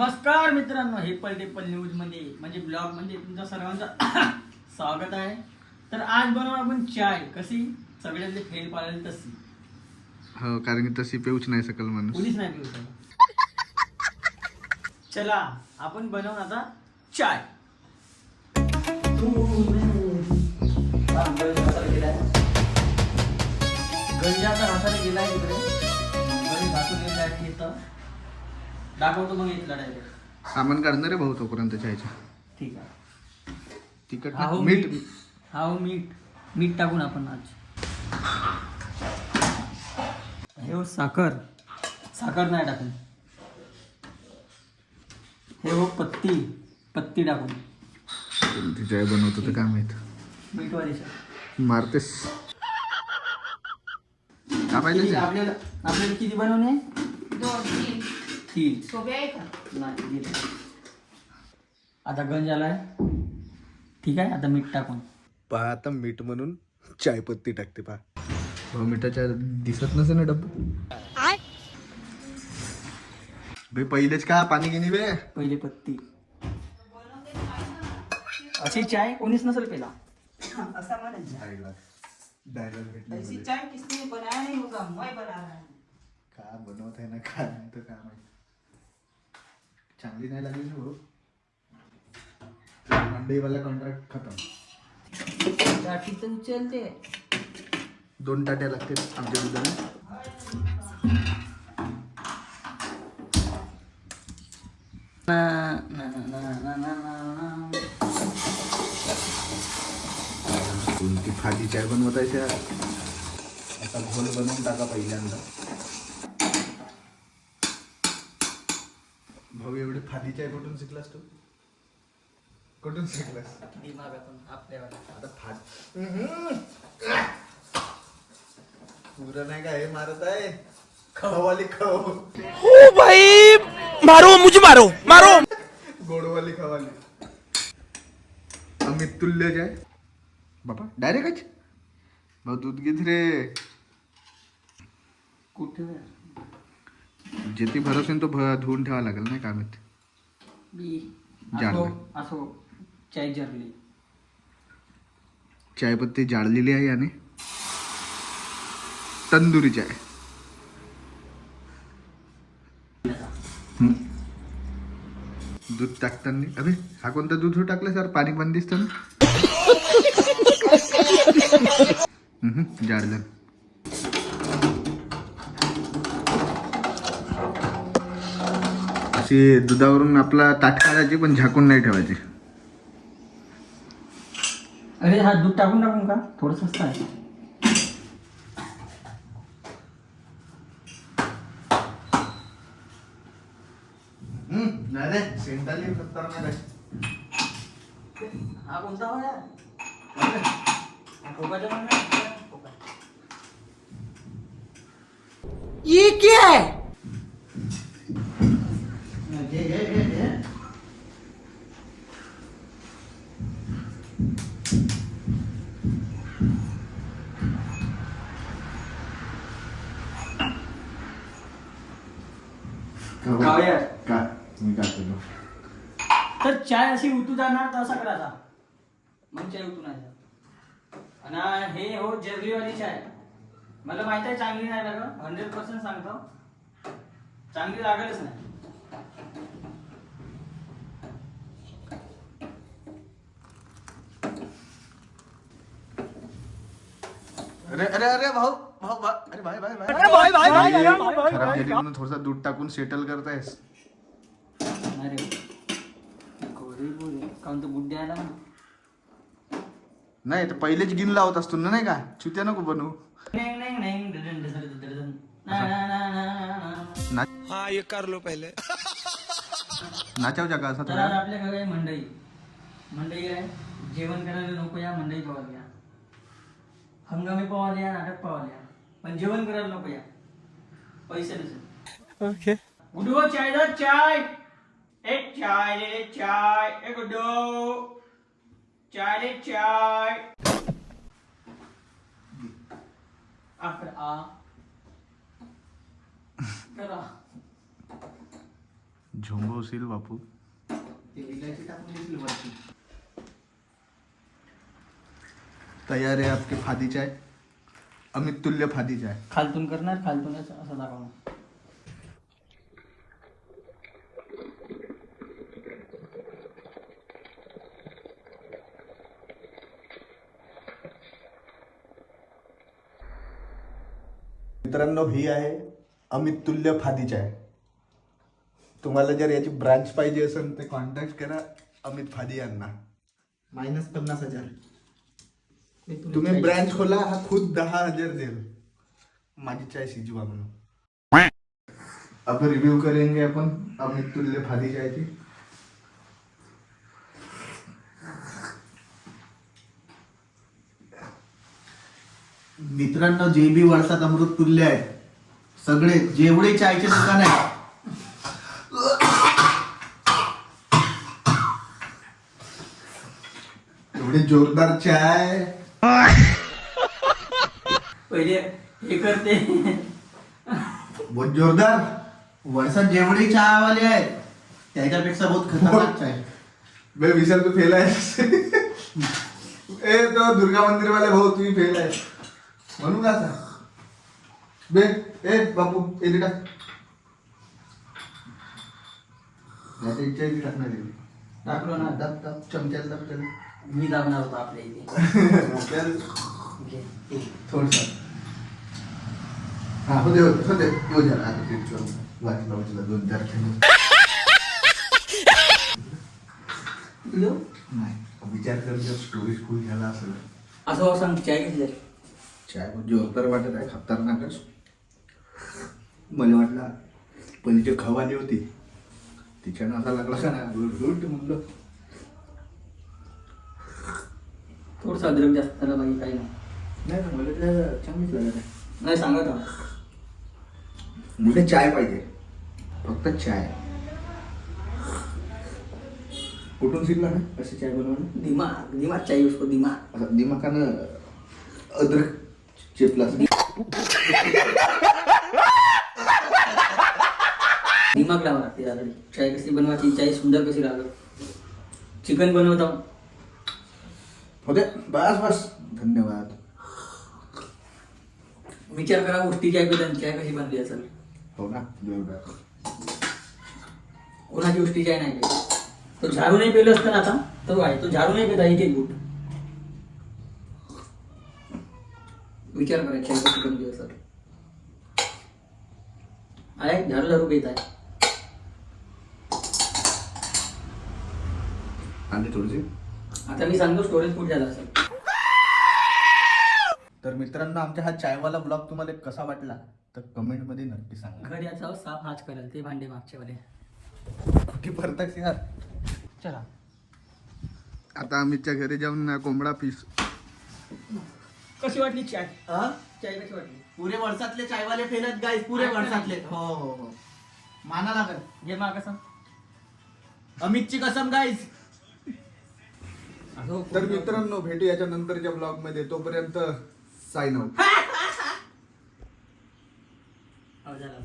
नमस्कार मित्रांनो, हे पलटेपल न्यूज मध्ये म्हणजे ब्लॉग मध्ये तुमच्या सर्वांचं स्वागत आहे. तर आज बनवू आपण चाय. कशी सगळ्यांनी फेल पाळली तशी. हो, कारण की तशी पेऊच नाही सकल माणूस. कोणीच नाही पिऊ शकत. चला आपण बनवू आता चाय. गंजाचा रसाला गेला इकडे. गंज घासून गेला इथं. दाखवतो मग इथला डायरेक्ट. सामान काढणार आहे भाऊ तोपर्यंत चायचं. ठीक आहे. तिखट हाऊ मीठ मीठ टाकून आपण आज. हे हो साखर नाही टाकून. हे हो पत्ती टाकून. कोणती चाय बनवतो तर काय माहित. मीठवाली चाय. मारतेस का पाहिजे. आपल्याला किती बनवणे. 3 सोपे आहे का? नाही. आता गंज आलाय. ठीक आहे. आता मीठ टाकून पहा. आता मीठ म्हणून चाय पत्ती टाकते पहा. भाऊ मिठाच्या दिसत नसे ना डब्बा. बे पहिलेच का पाणी घेणे बे. पहिले पत्ती. अशी चाय कोणीच नसेल पेला. ऐसा म्हणायचं. डायलॉग भेटला. ऐसी चाय किसने बनाया नहीं होगा, मैं बना रहा हूँ. का बनवत आहे ना काय नाही तर काय माहिती. चांगली नाही लागली ना भाऊ. मंडईवाला कॉन्ट्रॅक्ट खतम. गाठी तर उचलते. 2 टाट्या लागतील आमच्या दुधाला. कोणती फादी चाय बनवतायच्या. आता घोल बनवून टाका पहिल्यांदा. भाऊ एवढे फादी चाय कुठून शिकलास तू. कुठून शिकलास. दिमागातून आपल्याला. आता फाद पुरा नाही का हे मारत आहे. खवाली खव. ओ भाई मारो मुझे मारो गोडवाली खवाली. अमित तुल्य जाय बाबा डायरेक्टच. भाऊ दूध घेत रे. कुठे जेथे भरोसे तो धुवून ठेवा लागेल नाही का माहित. असो चाय जरली. चायपत्ती जाळलेली आहे याने. तंदुरी चाय. दूध टाकताना अबे हा कोणता दूध टाकलं सर. पाणी पण दिसतं ना. जाळलं. अशी दुधावरून आपला ताट काढायची पण झाकून नाही ठेवायची. अरे हा दूध टाकून का थोडंसं आहे. नाही रे सेंटाली खतरनाक आहे. हा कोणता हो यार. कोकाचा पण नाही. ये क्या है? घे. खाऊया. का मी काय केलो. तर चाय अशी उतू जाणार तसा करायचा. मग चाय उतू नाही जात. आणि हे हो जर्लीवाली चाय. मला माहित आहे चांगली नाही लागत. 100% सांगतो. चांगली लागलच नाही. अरे अरे अरे भाऊ भाऊ अरे भाई भाई खराब झाली म्हणून थोडसा दूध टाकून सेटल करतायस. अरे काऊन तो बुड्डे आला ना. नाही तर पहिलेच गिन लावत असतो ना नाही का. चुत्या नको बनवू. हाँ ये कर लो पहले. नाचाव जागा असा तर आज आपल्या घरी मंडई आहे. जेवण करायला नको या. मंडई पावायला या. हंगामी पावायला या. नाटक पावायला या. पण जेवण करायला नको या. पैसे नसेल. ओके गुड्डू चाय दो. चाय एक चाय ले. चाय एक गुड्डू. चाय ले. चाय आ करा. झोंबवशील बापू. ते इलायची टाकून देतील वरती. तयार आहे आपकी फादी चाय, अमित तुल्य फादी चाय. खालतून करणार, खालतूनच असं दाखवणार. मित्रांनो, ही आहे अमित तुल्य फादी चाय. तुम्हाला जर याची ब्रांच पाहिजे असेल तर कॉन्टॅक्ट करा अमित फादी यांना. -50,000. तुम्ही ब्रांच खोला, हा खुद 10,000 देईल माझी चाय सिजवा म्हणून. अब रिव्यू करेंगे अपन अमित तुल्य फादी चाय की. मित्रांनो, जे बी वळसात अमृत तुल्य आहे, सगळे जेवढे चायचे दुकान आहे, एवढी जोरदार चाय. पहिले हे करते. बहुत जोरदार. वळसात जेवढे चहावाले आहेत त्याच्यापेक्षा बहुत खतरनाक चाय. बे विशाल तू फेल आहे. ए तो दुर्गा मंदिर वाले भाऊ तू फेल आहे म्हणू का आता? बे ए बापू ए टाक. नाही इच्छा आहे ती टाकणार आहे. टाकलो ना. दाब दाब चमच्याला दाब त्याला. मी दाबणार होतो आपल्या इथे. थोडस हा हो दे येऊ द्या आता ते वाचला वाचला 2-4 खेळ. नाही विचार कर जर स्टोरेज फुल झाला असेल. असं सांग, चाय कशी झाली? चाय पण जोरदार वाटत आहे, खतरनाकच. मला वाटला पलीची खवाली होती तिच्यानं असा लागला का ना गुड म्हणलं. थोडंसं अद्रक जास्त झालं, बाकी काही नाही. नाही ना मला त्या चांगलीच लागत आहे. नाही सांगत ना. मुले चाय पाहिजे, फक्त चाय. कुठून शिकला ना अशी चाय बनवणं? दिमाग चाय उसको दिमाग. असं दिमाखानं अद्रक चेपला. दिमाग लावा लागते त्यासाठी. चाय कशी बनवायची, चाय सुंदर कशी लागत. चिकन बनवता होते बस बस. धन्यवाद. विचार करा, उष्टी चाय पिता चाय कशी बनली असेल. हो ना जोरदार. कोणाची उष्टी चाय नाही पिली. तो झाडू नाही पेलो असतं ना आता तो आहे, तो झाडू नाही पिता एक गुट. विचार करा चाय कशी बनली असेल. आहे झाडू झाडू पित आहे. आणि थोडीशी आता मी सांगतो स्टोरेज फुल झाला असेल. तर मित्रांनो, आमचा हा चायवाला ब्लॉग तुम्हाला कसा वाटला तर कमेंट मध्ये नक्की सांगा. घर याचा साफ हाच करेल ते भांडे मागचेवाले. कुठे परताक्स यार. चला आता आम्हीच्या घरी जाऊन ना कोंबडा पीस. कशी वाटली चाय? हा? चाय कशी वाटली? पुरे वळसातले चायवाले फेलत गाईस, पुरे वळसातले. हो हो हो, माना लागल. घे माग कसं. अमितची कसम गाईस. तर मित्रांनो, भेटू याच्या नंतरच्या ब्लॉग मध्ये. तोपर्यंत साइन आउट. झाला.